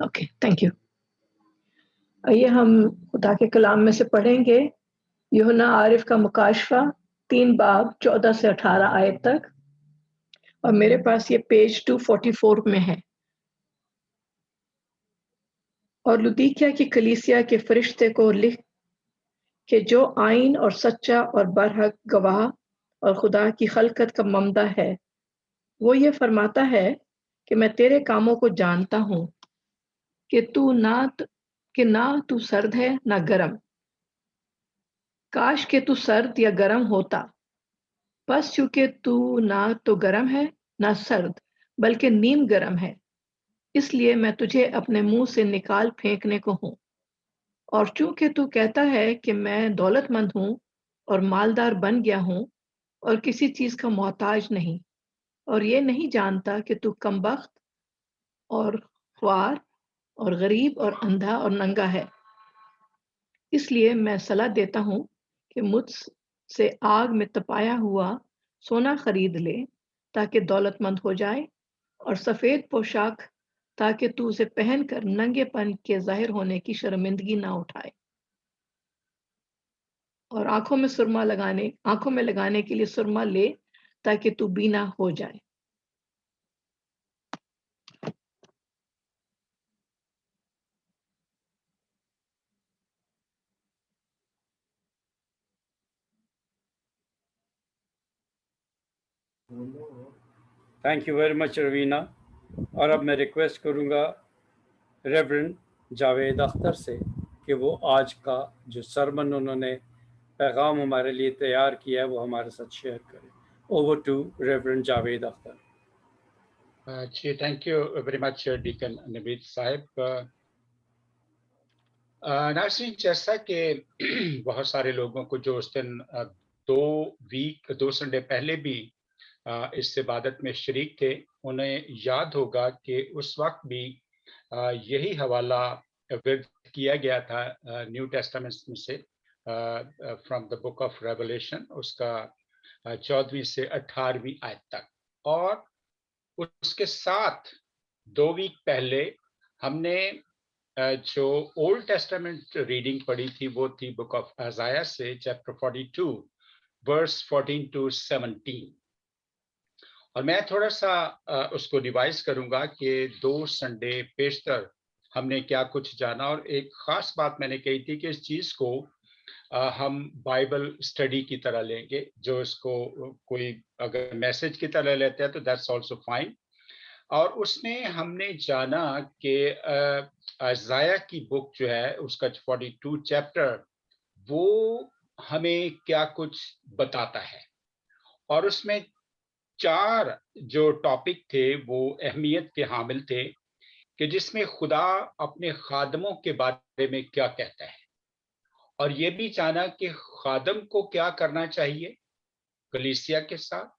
Okay, thank you. آئیے ہم خدا کے کلام میں سے پڑھیں گے یوحنا عارف کا مکاشفہ 3 باب 14 سے 18 آیت تک، اور میرے پاس یہ پیج 244 میں ہے. اور لودیکیا کی کلیسیا کے فرشتے کو لکھ کہ جو آئین اور سچا اور برحق گواہ اور خدا کی خلقت کا ممدح ہے، وہ یہ فرماتا ہے کہ میں تیرے کاموں کو جانتا ہوں کہ نہ تو سرد ہے نہ گرم. کاش کہ تو سرد یا گرم ہوتا، بس چونکہ تو نہ تو گرم ہے نہ سرد بلکہ نیم گرم ہے، اس لیے میں تجھے اپنے منہ سے نکال پھینکنے کو ہوں. اور چونکہ تو کہتا ہے کہ میں دولت مند ہوں اور مالدار بن گیا ہوں اور کسی چیز کا محتاج نہیں، اور یہ نہیں جانتا کہ تو کمبخت اور خوار اور غریب اور اندھا اور ننگا ہے، اس لیے میں صلاح دیتا ہوں کہ مجھ سے آگ میں تپایا ہوا سونا خرید لے تاکہ دولت مند ہو جائے، اور سفید پوشاک تاکہ تو اسے پہن کر ننگے پن کے ظاہر ہونے کی شرمندگی نہ اٹھائے، اور آنکھوں میں لگانے کے لیے سرما لے تاکہ تو بینا ہو جائے. Thank you very much Raveena. اور اب میں ریکویسٹ کروں گا ریورنڈ جاوید اختر سے کہ وہ آج کا جو سرمن انہوں نے پیغام ہمارے لیے تیار کیا ہے وہ ہمارے ساتھ شیئر کریں. Over to reverend Javed Akhtar. جی thank you very much deacon Naveed Sahab. ناظرین، جیسا کہ بہت سارے لوگوں کو جو اس دن 2 سنڈے پہلے بھی اس عبادت میں شریک تھے، انہیں یاد ہوگا کہ اس وقت بھی یہی حوالہ ورد کیا گیا تھا نیو ٹیسٹامنٹ میں سے، from the book of revelation, اس کا 14ویں سے 18ویں آیت تک. اور اس کے ساتھ 2 ویک پہلے ہم نے جو اولڈ ٹیسٹامنٹ ریڈنگ پڑھی تھی وہ تھی بک آف ازائیا سے چیپٹر 42 ورس 14 to 17. اور میں تھوڑا سا اس کو ریوائز کروں گا کہ 2 سنڈے پیشتر ہم نے کیا کچھ جانا. اور ایک خاص بات میں نے کہی تھی کہ اس چیز کو ہم بائبل اسٹڈی کی طرح لیں گے. جو اس کو کوئی اگر میسج کی طرح لیتے ہیں تو دیٹس آلسو فائن. اور اس میں ہم نے جانا کہ ازائیا کی بک جو ہے اس کا 42 چیپٹر وہ ہمیں کیا کچھ بتاتا ہے. اور اس میں 4 جو ٹاپک تھے وہ اہمیت کے حامل تھے کہ جس میں خدا اپنے خادموں کے بارے میں کیا کہتا ہے، اور یہ بھی جانا کہ خادم کو کیا کرنا چاہیے کلیسیا کے ساتھ،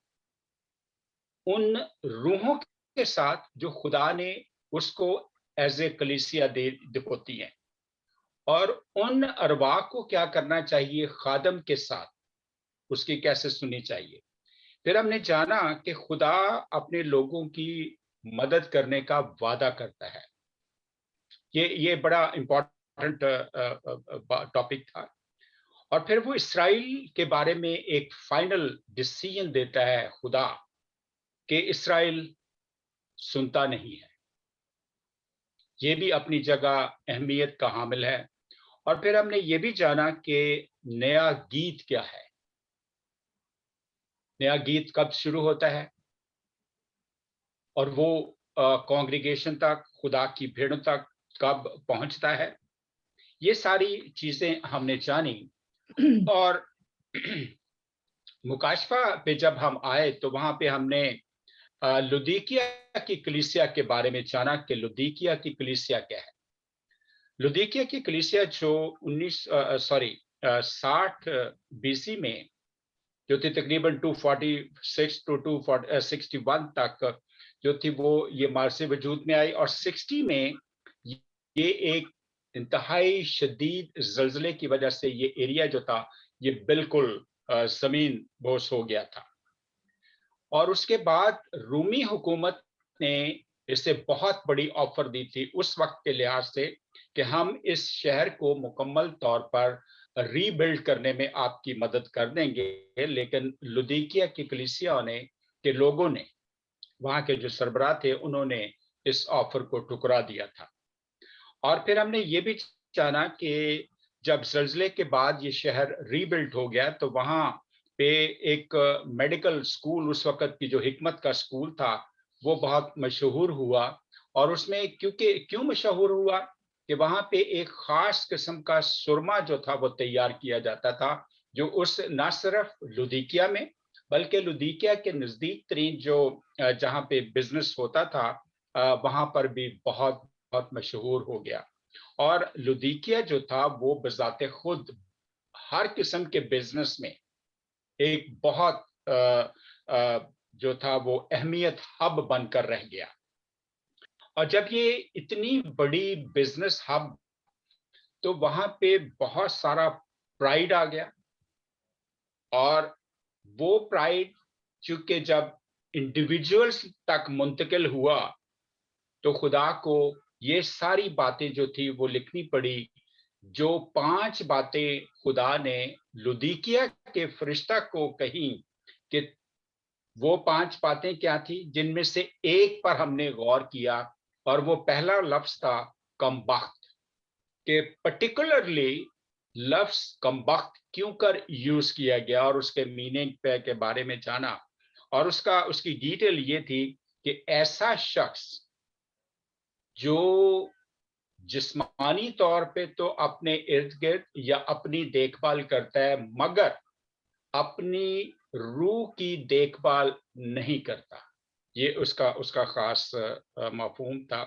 ان روحوں کے ساتھ جو خدا نے اس کو ایز اے کلیسیا ہوتی ہیں، اور ان ارواح کو کیا کرنا چاہیے خادم کے ساتھ، اس کی کیسے سننی چاہیے. پھر ہم نے جانا کہ خدا اپنے لوگوں کی مدد کرنے کا وعدہ کرتا ہے. یہ بڑا امپورٹنٹ ٹاپک تھا. اور پھر وہ اسرائیل کے بارے میں ایک فائنل ڈیسیژن دیتا ہے خدا کہ اسرائیل سنتا نہیں ہے. یہ بھی اپنی جگہ اہمیت کا حامل ہے. اور پھر ہم نے یہ بھی جانا کہ نیا گیت کیا ہے، نیا گیت کب شروع ہوتا ہے اور وہ کانگریگیشن تک، خدا کی بھیڑوں تک کب پہنچتا ہے. یہ ساری چیزیں ہم نے جانی. اور مکاشفہ پہ جب ہم آئے تو وہاں پہ ہم نے لودیکیا کی کلیسیا کے بارے میں جانا کہ لودیکیا کی کلیسیا کیا ہے. لودیکیا کی کلیسیا جو 60 BC میں جو تھی تقریباً 246 to 261 تک جو تھی وہ یہ مارس وجود میں آئی. اور 60 میں یہ ایک انتہائی شدید زلزلے کی وجہ سے یہ ایریا جو تھا یہ بالکل زمین بوس ہو گیا تھا. اور اس کے بعد رومی حکومت نے اسے بہت بڑی آفر دی تھی اس وقت کے لحاظ سے کہ ہم اس شہر کو مکمل طور پر ری بلڈ کرنے میں آپ کی مدد کر دیں گے، لیکن لودیکیا کی کلیسیا نے کے لوگوں نے، وہاں کے جو سربراہ تھے، انہوں نے اس آفر کو ٹکرا دیا تھا۔ اور پھر ہم نے یہ بھی جانا کہ جب زلزلے کے بعد یہ شہر ری بلڈ ہو گیا تو وہاں پہ ایک میڈیکل سکول، اس وقت کی جو حکمت کا سکول تھا، وہ بہت مشہور ہوا۔ اور اس میں کیوں مشہور ہوا کہ وہاں پہ ایک خاص قسم کا سرما جو تھا وہ تیار کیا جاتا تھا، جو اس نہ صرف لودیکیا میں بلکہ لودیکیا کے نزدیک ترین جو جہاں پہ بزنس ہوتا تھا وہاں پر بھی بہت بہت مشہور ہو گیا۔ اور لودیکیا جو تھا وہ بذات خود ہر قسم کے بزنس میں ایک بہت جو تھا وہ اہمیت ہب بن کر رہ گیا۔ اور جب یہ اتنی بڑی بزنس ہب، تو وہاں پہ بہت سارا پرائیڈ آ گیا، اور وہ پرائیڈ چونکہ جب انڈیویجولز تک منتقل ہوا تو خدا کو یہ ساری باتیں جو تھی وہ لکھنی پڑی، جو 5 باتیں خدا نے لودیکیا کے فرشتہ کو کہیں، کہ وہ 5 باتیں کیا تھی، جن میں سے ایک پر ہم نے غور کیا، اور وہ پہلا لفظ تھا کم بخت، کہ پرٹیکولرلی لفظ کم بخت کیوں کر یوز کیا گیا، اور اس کے میننگ کے بارے میں جانا۔ اور اس کی ڈیٹیل یہ تھی کہ ایسا شخص جو جسمانی طور پہ تو اپنے ارد گرد یا اپنی دیکھ بھال کرتا ہے، مگر اپنی روح کی دیکھ بھال نہیں کرتا، یہ اس کا خاص مفہوم تھا۔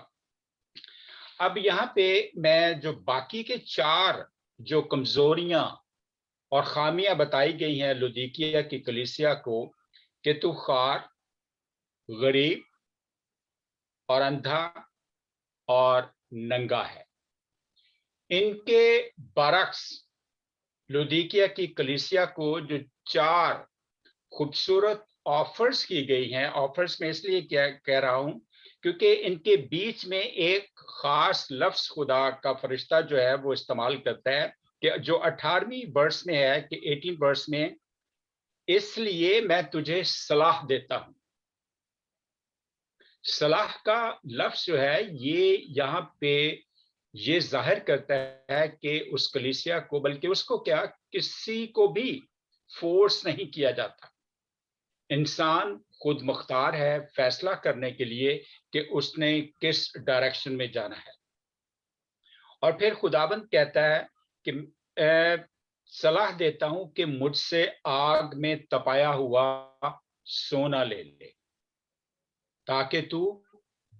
اب یہاں پہ میں جو باقی کے 4 جو کمزوریاں اور خامیاں بتائی گئی ہیں لودیکیا کی کلیسیا کو، کہ تو خوار، غریب اور اندھا اور ننگا ہے، ان کے برعکس لودیکیا کی کلیسیا کو جو 4 خوبصورت آفرز کی گئی ہیں، آفرز میں اس لیے کہہ رہا ہوں کیونکہ ان کے بیچ میں ایک خاص لفظ خدا کا فرشتہ جو ہے وہ استعمال کرتا ہے، کہ جو 18ویں ورس میں ہے، کہ 18 ورس میں، اس لیے میں تجھے صلاح دیتا ہوں۔ صلاح کا لفظ جو ہے یہ یہاں پہ یہ ظاہر کرتا ہے کہ اس کلیسیا کو، بلکہ اس کو کیا، کسی کو بھی فورس نہیں کیا جاتا، انسان خود مختار ہے فیصلہ کرنے کے لیے کہ اس نے کس ڈائریکشن میں جانا ہے۔ اور پھر خداوند کہتا ہے کہ صلاح دیتا ہوں کہ مجھ سے آگ میں تپایا ہوا سونا لے لے تاکہ تو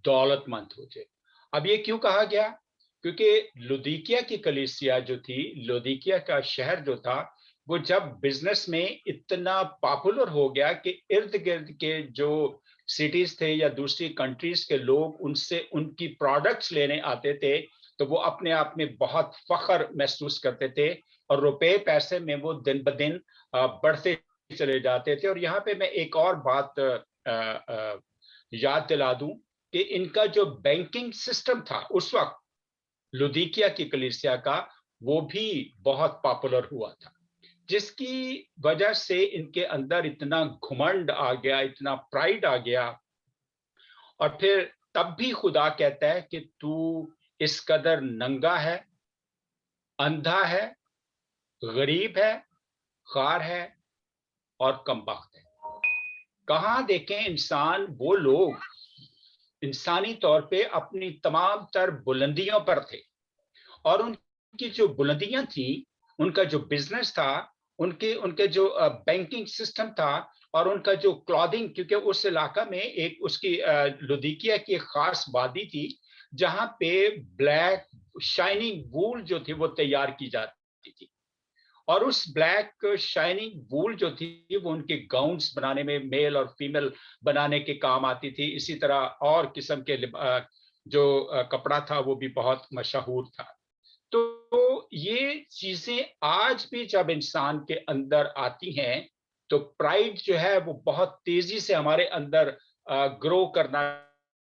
دولت مند ہو جائے۔ اب یہ کیوں کہا گیا؟ کیونکہ لودیکیا کی کلیسیا جو تھی، لودیکیا کا شہر جو تھا، وہ جب بزنس میں اتنا پاپولر ہو گیا کہ ارد گرد کے جو سٹیز تھے یا دوسری کنٹریز کے لوگ ان سے ان کی پروڈکٹس لینے آتے تھے، تو وہ اپنے آپ میں بہت فخر محسوس کرتے تھے، اور روپے پیسے میں وہ دن بدن بڑھتے چلے جاتے تھے۔ اور یہاں پہ میں ایک اور بات یاد دلا دوں کہ ان کا جو بینکنگ سسٹم تھا اس وقت لودیکیا کی کلیسیا کا، وہ بھی بہت پاپولر ہوا تھا، جس کی وجہ سے ان کے اندر اتنا گھمنڈ آ گیا، اتنا پرائیڈ آ گیا۔ اور پھر تب بھی خدا کہتا ہے کہ تو اس قدر ننگا ہے، اندھا ہے، غریب ہے، خوار ہے اور کمبخت ہے۔ کہاں دیکھیں انسان، وہ لوگ انسانی طور پہ اپنی تمام تر بلندیوں پر تھے، اور ان کی جو بلندیاں تھیں، ان کا جو بزنس تھا، ان کے جو بینکنگ سسٹم تھا، اور ان کا جو کلودنگ، کیونکہ اس علاقہ میں ایک اس کی لودیکیا کی ایک خاص وادی تھی جہاں پہ بلیک شائننگ وول جو تھی وہ تیار کی جاتی تھی، اور اس بلیک شائننگ وول جو تھی وہ ان کے گاؤنز بنانے میں، میل اور فیمیل بنانے کے کام آتی تھی۔ اسی طرح اور قسم کے جو کپڑا تھا وہ بھی بہت مشہور تھا۔ تو یہ چیزیں آج بھی جب انسان کے اندر آتی ہیں تو پرائیڈ جو ہے وہ بہت تیزی سے ہمارے اندر گرو کرنا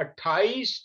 28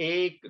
1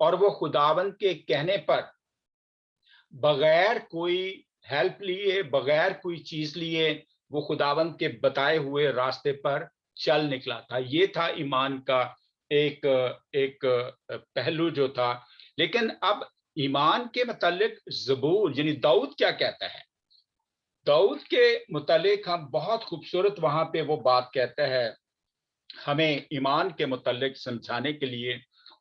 اور وہ خداوند کے کہنے پر بغیر کوئی ہیلپ لیے، بغیر کوئی چیز لیے، وہ خداوند کے بتائے ہوئے راستے پر چل نکلا تھا۔ یہ تھا ایمان کا ایک پہلو جو تھا۔ لیکن اب ایمان کے متعلق زبور یعنی داؤد کیا کہتا ہے؟ داؤد کے متعلق ہم بہت خوبصورت وہاں پہ وہ بات کہتا ہے ہمیں ایمان کے متعلق سمجھانے کے لیے،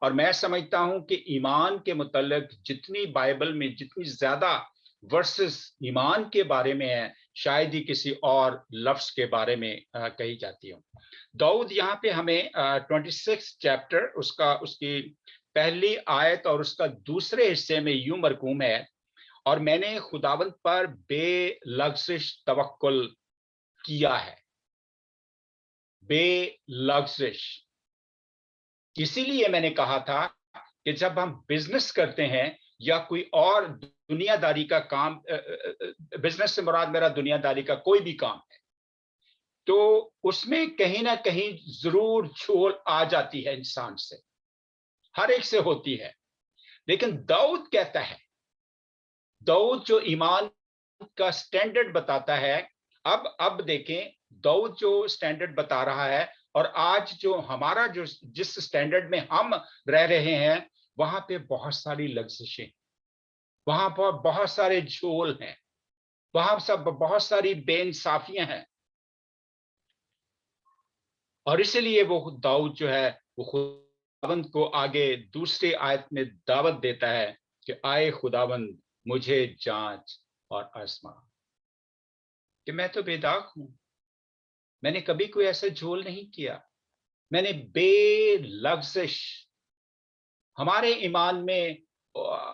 اور میں سمجھتا ہوں کہ ایمان کے متعلق جتنی بائبل میں جتنی زیادہ ورسز ایمان کے بارے میں ہے، شاید ہی کسی اور لفظ کے بارے میں کہی جاتی ہوں۔ داؤد یہاں پہ ہمیں 26 چیپٹر اس کی پہلی آیت اور اس کا دوسرے حصے میں یوں مرقوم ہے، اور میں نے خداوند پر بے لغزش توکل کیا ہے، بے لغزش۔ اسی لیے میں نے کہا تھا کہ جب ہم بزنس کرتے ہیں یا کوئی اور دنیا داری کا کام، بزنس سے مراد میرا دنیا داری کا کوئی بھی کام ہے، تو اس میں کہیں نہ کہیں ضرور جھول آ جاتی ہے انسان سے، ہر ایک سے ہوتی ہے۔ لیکن داؤد کہتا ہے، داؤد جو ایمان کا سٹینڈرڈ بتاتا ہے، اب دیکھیں داؤد جو سٹینڈرڈ بتا رہا ہے، اور آج جو ہمارا جس سٹینڈرڈ میں ہم رہ رہے ہیں، وہاں پہ بہت ساری لغزشیں، وہاں پر بہت سارے جھول ہیں، وہاں سب بہت ساری بے انصافیاں ہیں، اور اس لیے وہ داؤد جو ہے وہ خداوند کو آگے دوسری آیت میں دعوت دیتا ہے کہ آئے خداوند مجھے جانچ اور آزما، کہ میں تو بے داغ ہوں، میں نے کبھی کوئی ایسا جھول نہیں کیا، میں نے بے لغزش۔ ہمارے ایمان میں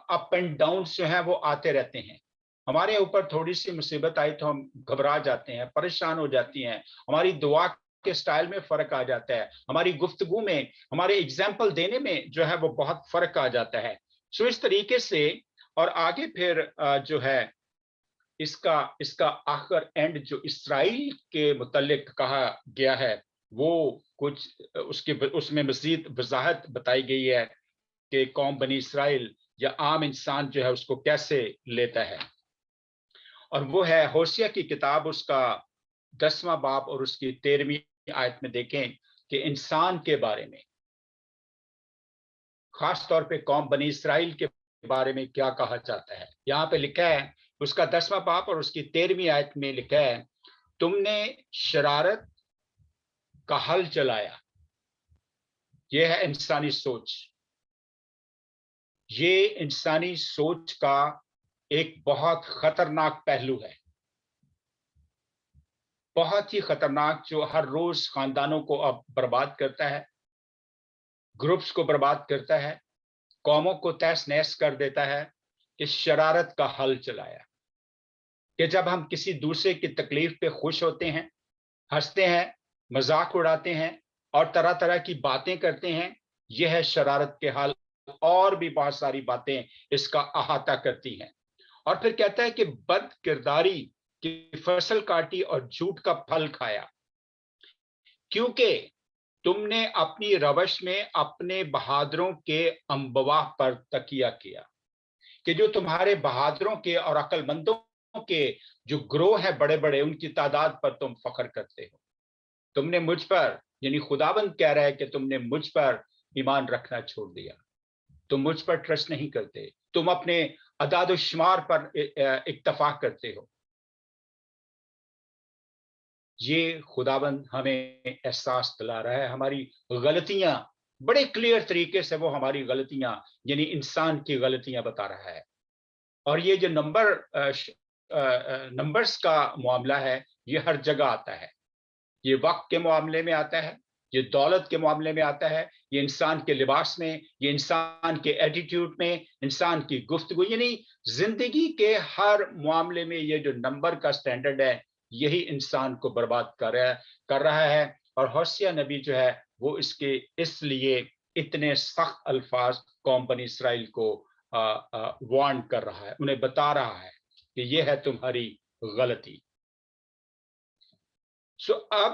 اپ اینڈ ڈاؤن جو ہیں وہ آتے رہتے ہیں، ہمارے اوپر تھوڑی سی مصیبت آئی تو ہم گھبرا جاتے ہیں، پریشان ہو جاتی ہیں، ہماری دعا کے سٹائل میں فرق آ جاتا ہے، ہماری گفتگو میں، ہمارے اگزامپل دینے میں جو ہے وہ بہت فرق آ جاتا ہے۔ سو اس طریقے سے، اور آگے پھر جو ہے اس کا آخر اینڈ جو اسرائیل کے متعلق کہا گیا ہے، وہ کچھ اس میں مزید وضاحت بتائی گئی ہے کہ قوم بنی اسرائیل یا عام انسان جو ہے اس کو کیسے لیتا ہے، اور وہ ہے ہوشیہ کی کتاب، اس کا 10واں باب اور اس کی 13ویں آیت میں دیکھیں کہ انسان کے بارے میں، خاص طور پہ قوم بنی اسرائیل کے بارے میں کیا کہا جاتا ہے۔ یہاں پہ لکھا ہے، اس کا 10واں باب اور اس کی 13ویں آیت میں لکھا ہے، تم نے شرارت کا حل چلایا۔ یہ ہے انسانی سوچ، یہ انسانی سوچ کا ایک بہت خطرناک پہلو ہے، بہت ہی خطرناک، جو ہر روز خاندانوں کو اب برباد کرتا ہے، گروپس کو برباد کرتا ہے، قوموں کو تہس نہس کر دیتا ہے، کہ شرارت کا حل چلایا، کہ جب ہم کسی دوسرے کی تکلیف پہ خوش ہوتے ہیں، ہنستے ہیں، مذاق اڑاتے ہیں اور طرح طرح کی باتیں کرتے ہیں، یہ ہے شرارت کے حل، اور بھی بہت ساری باتیں اس کا احاطہ کرتی ہیں۔ اور پھر کہتا ہے کہ بد کرداری کی فصل کاٹی اور جھوٹ کا پھل کھایا، کیونکہ تم نے اپنی روش میں اپنے بہادروں کے انبواہ پر تکیہ کیا، کہ جو تمہارے بہادروں کے اور عقل مندوں کے جو گروہ ہیں بڑے بڑے، ان کی تعداد پر تم فخر کرتے ہو۔ تم نے مجھ پر، یعنی خداوند کہہ رہا ہے کہ تم نے مجھ پر ایمان رکھنا چھوڑ دیا، تم مجھ پر ٹرسٹ نہیں کرتے، تم اپنے اعداد و شمار پر اکتفا کرتے ہو۔ یہ خداوند ہمیں احساس دلا رہا ہے، ہماری غلطیاں بڑے کلیئر طریقے سے، وہ ہماری غلطیاں یعنی انسان کی غلطیاں بتا رہا ہے۔ اور یہ جو نمبرز کا معاملہ ہے، یہ ہر جگہ آتا ہے، یہ وقت کے معاملے میں آتا ہے، یہ دولت کے معاملے میں آتا ہے، یہ انسان کے لباس میں، یہ انسان کے ایٹیٹیوڈ میں، انسان کی گفتگو، یعنی زندگی کے ہر معاملے میں یہ جو نمبر کا سٹینڈرڈ ہے، یہی انسان کو برباد کر رہا ہے۔ اور ہوشیہ نبی جو ہے وہ اس لیے اتنے سخت الفاظ قوم بنی اسرائیل کو وارن کر رہا ہے، انہیں بتا رہا ہے کہ یہ ہے تمہاری غلطی۔ سو اب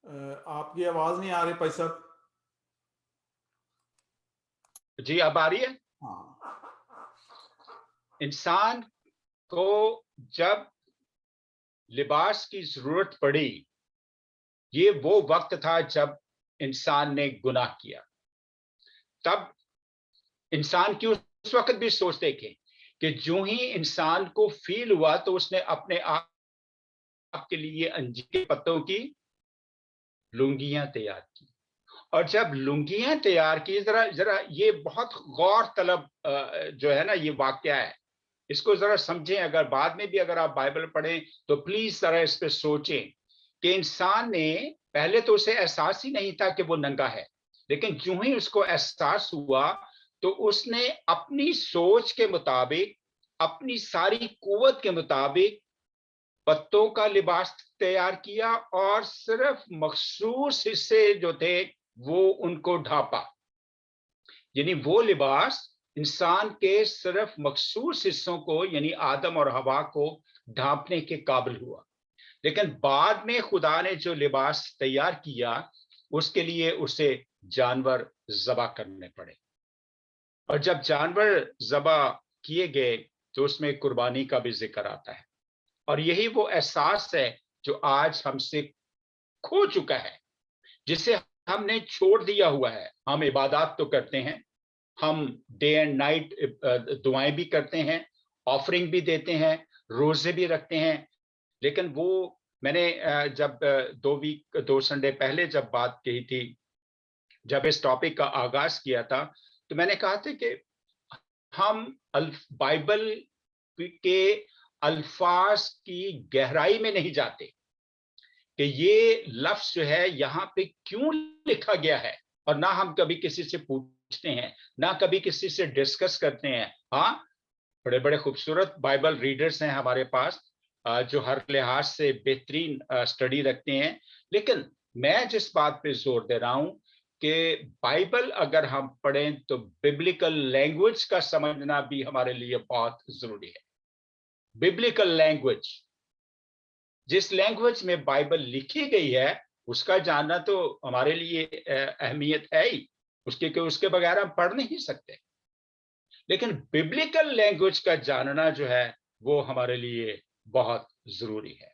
آپ کی آواز نہیں آ رہی بھائی صاحب. جی اب آ رہی ہے. ہاں انسان کو جب لباس کی ضرورت پڑی، یہ وہ وقت تھا جب انسان نے گناہ کیا. تب انسان کی اس وقت بھی سوچتے کہ جو ہی انسان کو فیل ہوا تو اس نے اپنے آپ کے لیے انجیر کے پتوں کی لنگیاں تیار کی. اور جب لنگیاں تیار کی، ذرا یہ بہت غور طلب جو ہے نا یہ واقعہ ہے، اس کو ذرا سمجھیں. اگر بعد میں بھی اگر آپ بائبل پڑھیں تو پلیز ذرا اس پہ سوچیں کہ انسان نے پہلے تو اسے احساس ہی نہیں تھا کہ وہ ننگا ہے، لیکن جو ہی اس کو احساس ہوا تو اس نے اپنی سوچ کے مطابق، اپنی ساری قوت کے مطابق پتوں کا لباس تیار کیا، اور صرف مخصوص حصے جو تھے وہ ان کو ڈھانپا. یعنی وہ لباس انسان کے صرف مخصوص حصوں کو، یعنی آدم اور حوا کو ڈھانپنے کے قابل ہوا. لیکن بعد میں خدا نے جو لباس تیار کیا اس کے لیے اسے جانور ذبح کرنے پڑے. اور جب جانور ذبح کیے گئے تو اس میں قربانی کا بھی ذکر آتا ہے. اور یہی وہ احساس ہے جو آج ہم سے کھو چکا ہے، جسے ہم نے چھوڑ دیا ہوا ہے. ہم عبادات تو کرتے ہیں، ہم ڈے اینڈ نائٹ دعائیں بھی کرتے ہیں، آفرنگ بھی دیتے ہیں، روزے بھی رکھتے ہیں، لیکن وہ میں نے جب 2 سنڈے پہلے جب بات کہی تھی، جب اس ٹاپک کا آغاز کیا تھا، تو میں نے کہا تھا کہ ہم بائبل کے الفاظ کی گہرائی میں نہیں جاتے کہ یہ لفظ جو ہے یہاں پہ کیوں لکھا گیا ہے، اور نہ ہم کبھی کسی سے پوچھتے ہیں، نہ کبھی کسی سے ڈسکس کرتے ہیں. ہاں، بڑے بڑے خوبصورت بائبل ریڈرز ہیں ہمارے پاس جو ہر لحاظ سے بہترین سٹڈی رکھتے ہیں، لیکن میں جس بات پہ زور دے رہا ہوں کہ بائبل اگر ہم پڑھیں تو ببلیکل لینگویج کا سمجھنا بھی ہمارے لیے بہت ضروری ہے. ببلیکل لینگویج، جس لینگویج میں بائبل لکھی گئی ہے اس کا جاننا تو ہمارے لیے اہمیت ہے ہی، اس کے بغیر ہم پڑھ نہیں سکتے. لیکن ببلیکل لینگویج کا جاننا جو ہے وہ ہمارے لیے بہت ضروری ہے.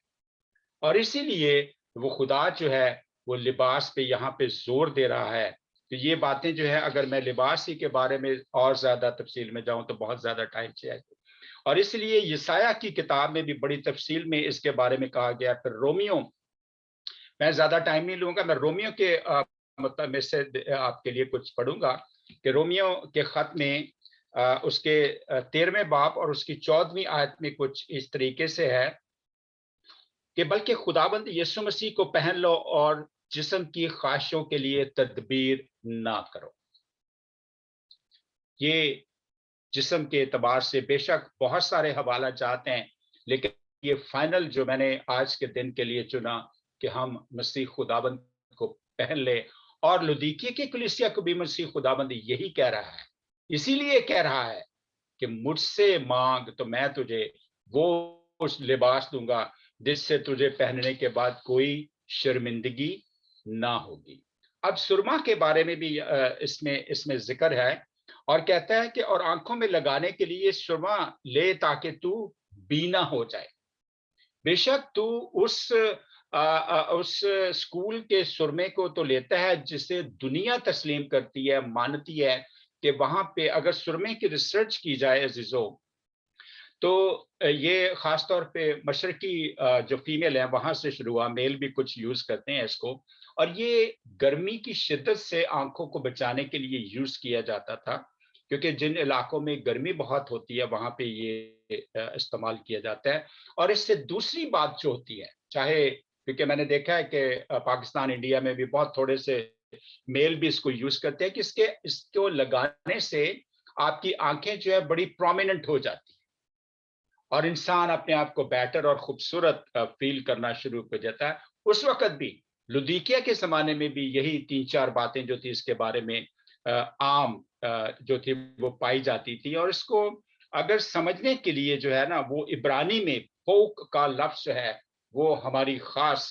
اور اسی لیے وہ خدا جو ہے وہ لباس پہ یہاں پہ زور دے رہا ہے. تو یہ باتیں جو ہے اگر میں لباس ہی کے بارے میں اور زیادہ تفصیل میں جاؤں تو بہت زیادہ ٹائم چاہیے، اور اس لیے یسایہ کی کتاب میں بھی بڑی تفصیل میں اس کے بارے میں کہا گیا. پھر رومیو، میں زیادہ ٹائم نہیں لوں گا، میں رومیو کے مطلب میں سے آپ کے لیے کچھ پڑھوں گا کہ رومیو کے خط میں اس کے 13ویں باب اور اس کی 14ویں آیت میں کچھ اس طریقے سے ہے کہ بلکہ خداوند یسوع مسیح کو پہن لو اور جسم کی خواہشوں کے لیے تدبیر نہ کرو. یہ جسم کے اعتبار سے بے شک بہت سارے حوالہ جات ہیں، لیکن یہ فائنل جو میں نے آج کے دن کے لیے چنا کہ ہم مسیح خداوند کو پہن لے. اور لودیکیہ کی کلیسیا کو بھی مسیح خداوند یہی کہہ رہا ہے، اسی لیے کہہ رہا ہے کہ مجھ سے مانگ تو میں تجھے وہ لباس دوں گا جس سے تجھے پہننے کے بعد کوئی شرمندگی نہ ہوگی. اب سرما کے بارے میں بھی اس میں ذکر ہے، اور کہتا ہے کہ اور آنکھوں میں لگانے کے لیے سرما لے تاکہ تو بینا ہو جائے. بے شک تو اس اسکول کے سرمے کو تو لیتا ہے جسے دنیا تسلیم کرتی ہے، مانتی ہے کہ وہاں پہ اگر سرمے کی ریسرچ کی جائے عزیزو تو یہ خاص طور پہ مشرقی جو فیمیل ہیں وہاں سے شروع ہوا، میل بھی کچھ یوز کرتے ہیں اس کو، اور یہ گرمی کی شدت سے آنکھوں کو بچانے کے لیے یوز کیا جاتا تھا، کیونکہ جن علاقوں میں گرمی بہت ہوتی ہے وہاں پہ یہ استعمال کیا جاتا ہے. اور اس سے دوسری بات جو ہوتی ہے، چاہے کیونکہ میں نے دیکھا ہے کہ پاکستان انڈیا میں بھی بہت تھوڑے سے میل بھی اس کو یوز کرتے ہیں کہ اس کو لگانے سے آپ کی آنکھیں جو ہے بڑی پرومیننٹ ہو جاتی ہیں اور انسان اپنے آپ کو بیٹر اور خوبصورت فیل کرنا شروع کر جاتا ہے. اس وقت بھی لودیکیہ کے زمانے میں بھی یہی 3-4 باتیں جو تھی اس کے بارے میں عام جو تھی وہ پائی جاتی تھی. اور اس کو اگر سمجھنے کے لیے جو ہے نا وہ عبرانی میں فوق کا لفظ ہے وہ ہماری خاص